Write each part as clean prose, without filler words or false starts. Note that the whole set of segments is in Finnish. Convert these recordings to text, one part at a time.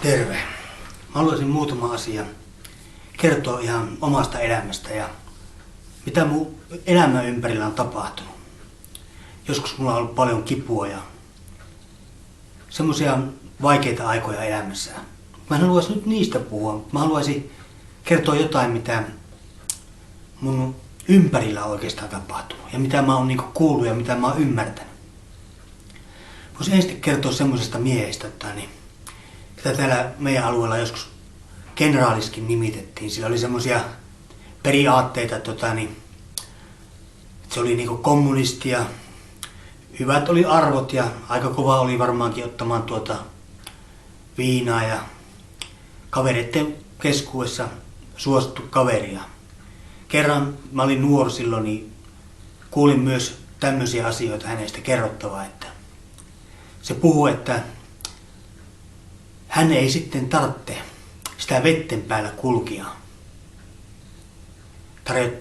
Terve. Mä haluaisin muutama asia kertoa ihan omasta elämästä ja mitä mun elämän ympärillä on tapahtunut. Joskus mulla on ollut paljon kipua ja semmoisia vaikeita aikoja elämässä. Mä en haluaisi nyt niistä puhua. Mä haluaisin kertoa jotain, mitä mun ympärillä on oikeastaan tapahtunut ja mitä mä oon kuullut ja mitä mä oon ymmärtänyt. Voisin ensin kertoa semmoisesta miehestä, että täällä meidän alueella joskus kenraaliskin nimitettiin. Sillä oli semmoisia periaatteita, että se oli kommunistia, hyvät oli arvot ja aika kova oli varmaankin ottamaan viinaa ja kavereiden keskuudessa suosittu kaveria. Kerran mä olin nuori silloin, niin kuulin myös tämmöisiä asioita hänestä kerrottavaa, että se puhui, että hän ei sitten tarvitse sitä vetten päällä kulkia.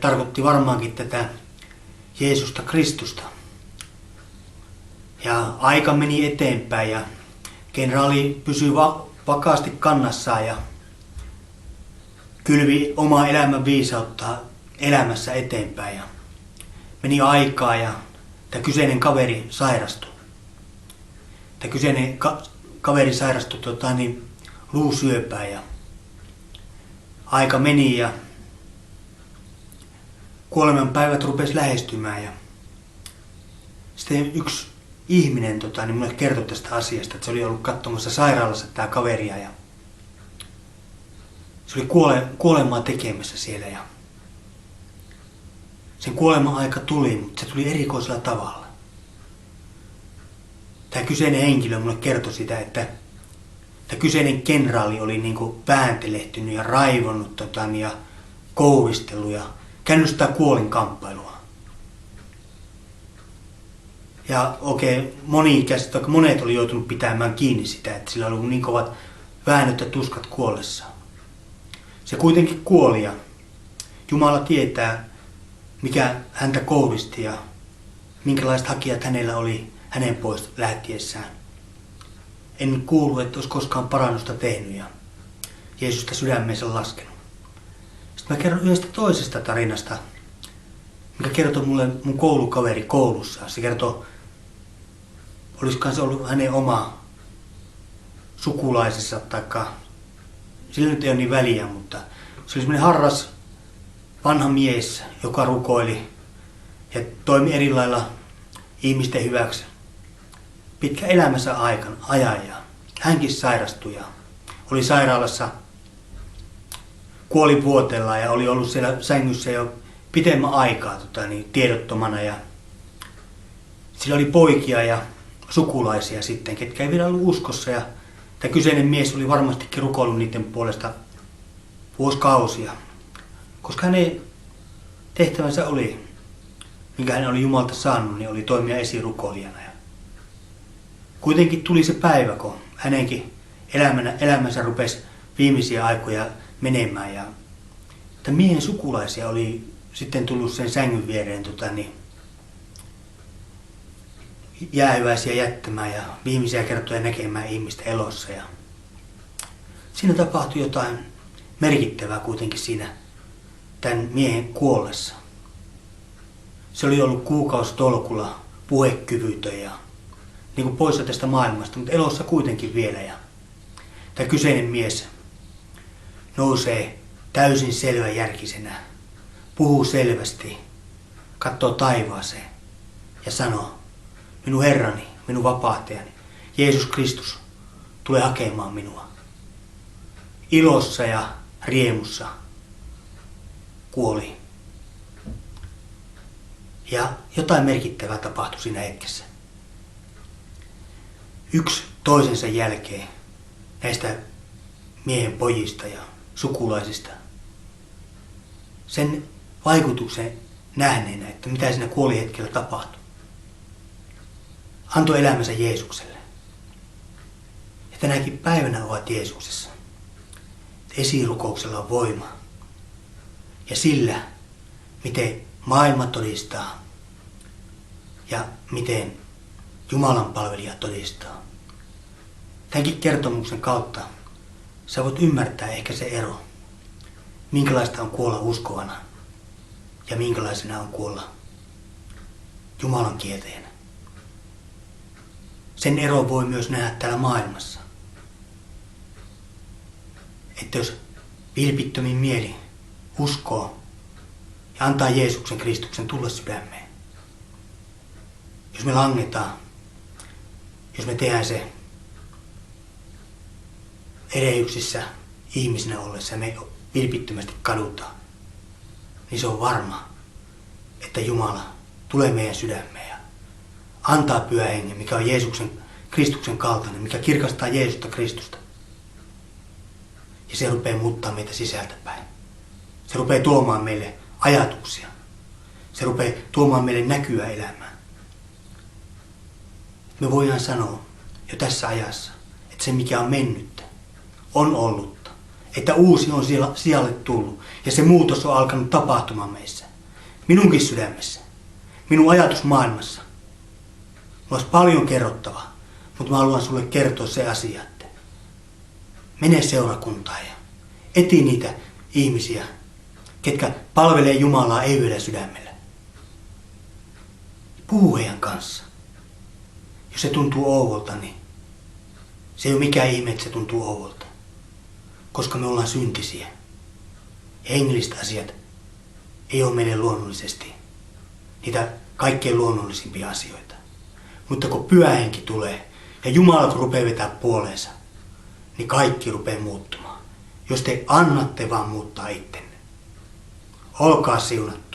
Tarkoitti varmaankin tätä Jeesusta Kristusta. Ja aika meni eteenpäin ja kenraali pysyi vakaasti kannassaan ja kylvi omaa elämän viisautta elämässä eteenpäin. Ja meni aikaa ja tämä kyseinen kaveri sairastui. Tämä kyseinen kaveri sairastui luusyöpään ja aika meni ja kuoleman päivät rupesi lähestymään ja sitten yksi ihminen mulle kertoi tästä asiasta, että se oli ollut katsomassa sairaalassa tämä kaveria ja se oli kuolemaa tekemässä siellä ja sen kuoleman aika tuli, mutta se tuli erikoisella tavalla. Tämä kyseinen henkilö mulle kertoi sitä, että tämä kyseinen kenraali oli vääntelehtynyt ja raivonnut ja kouvistellut ja käynyt sitä kuolinkamppailua. Ja monet oli joutunut pitämään kiinni sitä, että sillä oli ollut niin kovat väännöt ja tuskat kuollessaan. Se kuitenkin kuoli ja Jumala tietää, mikä häntä kouvisti ja minkälaiset hakijat hänellä oli hänen pois lähtiessään. En kuullut, että olisi koskaan parannusta tehnyt ja Jeesusta sydämeensä laskenut. Sitten mä kerron yhdestä toisesta tarinasta, mikä kertoi mulle mun koulukaveri koulussa. Se kertoi, olisikohan se ollut hänen oma sukulaisensa, taikka sillä nyt ei ole niin väliä, mutta se oli semmoinen harras vanha mies, joka rukoili ja toimi eri lailla ihmisten hyväksi pitkä elämänsä ajan ja hänkin sairastui ja oli sairaalassa kuolivuoteella ja oli ollut siellä sängyssä jo pitemmän aikaa tiedottomana ja sillä oli poikia ja sukulaisia sitten, ketkä ei vielä ollut uskossa ja tämä kyseinen mies oli varmastikin rukoillut niiden puolesta vuosikausia, koska hänen tehtävänsä oli, minkä hän oli Jumalta saanut, niin oli toimia esirukoilijana. Kuitenkin tuli se päivä, kun hänenkin elämänsä rupesi viimeisiä aikoja menemään ja että miehen sukulaisia oli sitten tullut sen sängyn viereen jäähyväisiä jättämään ja viimeisiä kertoja näkemään ihmistä elossa. Ja siinä tapahtui jotain merkittävää kuitenkin siinä tämän miehen kuollessa. Se oli ollut kuukausitolkulla puhekyvytön ja poissa tästä maailmasta, mutta elossa kuitenkin vielä. Ja tämä kyseinen mies nousee täysin selväjärkisenä, puhuu selvästi, katsoo taivaaseen ja sanoo, minun Herrani, minun vapahtajani, Jeesus Kristus, tule hakemaan minua. Ilossa ja riemussa kuoli. Ja jotain merkittävää tapahtui siinä hetkessä. Yksi toisensa jälkeen näistä miehen pojista ja sukulaisista sen vaikutuksen nähneenä, että mitä siinä kuolihetkellä tapahtui, antoi elämänsä Jeesukselle. Ja tänäkin päivänä ovat Jeesuksessa. Esirukouksella on voima. Ja sillä, miten maailma todistaa ja miten Jumalan palvelija todistaa. Tämänkin kertomuksen kautta sä voit ymmärtää ehkä se ero. Minkälaista on kuolla uskovana ja minkälaisena on kuolla Jumalan kieltäjänä. Sen ero voi myös nähdä täällä maailmassa. Että jos vilpittömin mieli uskoo ja antaa Jeesuksen Kristuksen tulla sydämeen. Jos me langetaan, jos me tehdään se erehdyksissä ihmisinä ollessa ja me vilpittömästi kadutaan, niin se on varma, että Jumala tulee meidän sydämeen ja antaa Pyhän Hengen, mikä on Jeesuksen Kristuksen kaltainen, mikä kirkastaa Jeesusta Kristusta. Ja se rupeaa muuttaa meitä sisältäpäin. Se rupeaa tuomaan meille ajatuksia. Se rupeaa tuomaan meille näkyä elämään. Me voidaan sanoa jo tässä ajassa, että se mikä on mennyttä, on ollutta. Että uusi on sijalle tullut ja se muutos on alkanut tapahtumaan meissä. Minunkin sydämessä, minun ajatusmaailmassa. Mulla olisi paljon kerrottavaa, mutta mä haluan sulle kertoa se asia, että mene seurakuntaan ja eti niitä ihmisiä, ketkä palvelee Jumalaa ehyydellä sydämellä. Puhu heidän kanssa. Jos se tuntuu ouvolta, niin se ei ole mikään ihme, että se tuntuu ouvolta. Koska me ollaan syntisiä. Ja hengelliset asiat ei ole meille luonnollisesti niitä kaikkein luonnollisimpia asioita. Mutta kun Pyhä Henki tulee ja Jumala rupeaa vetää puoleensa, niin kaikki rupeaa muuttumaan. Jos te annatte vaan muuttaa ittenne. Olkaa siunattu.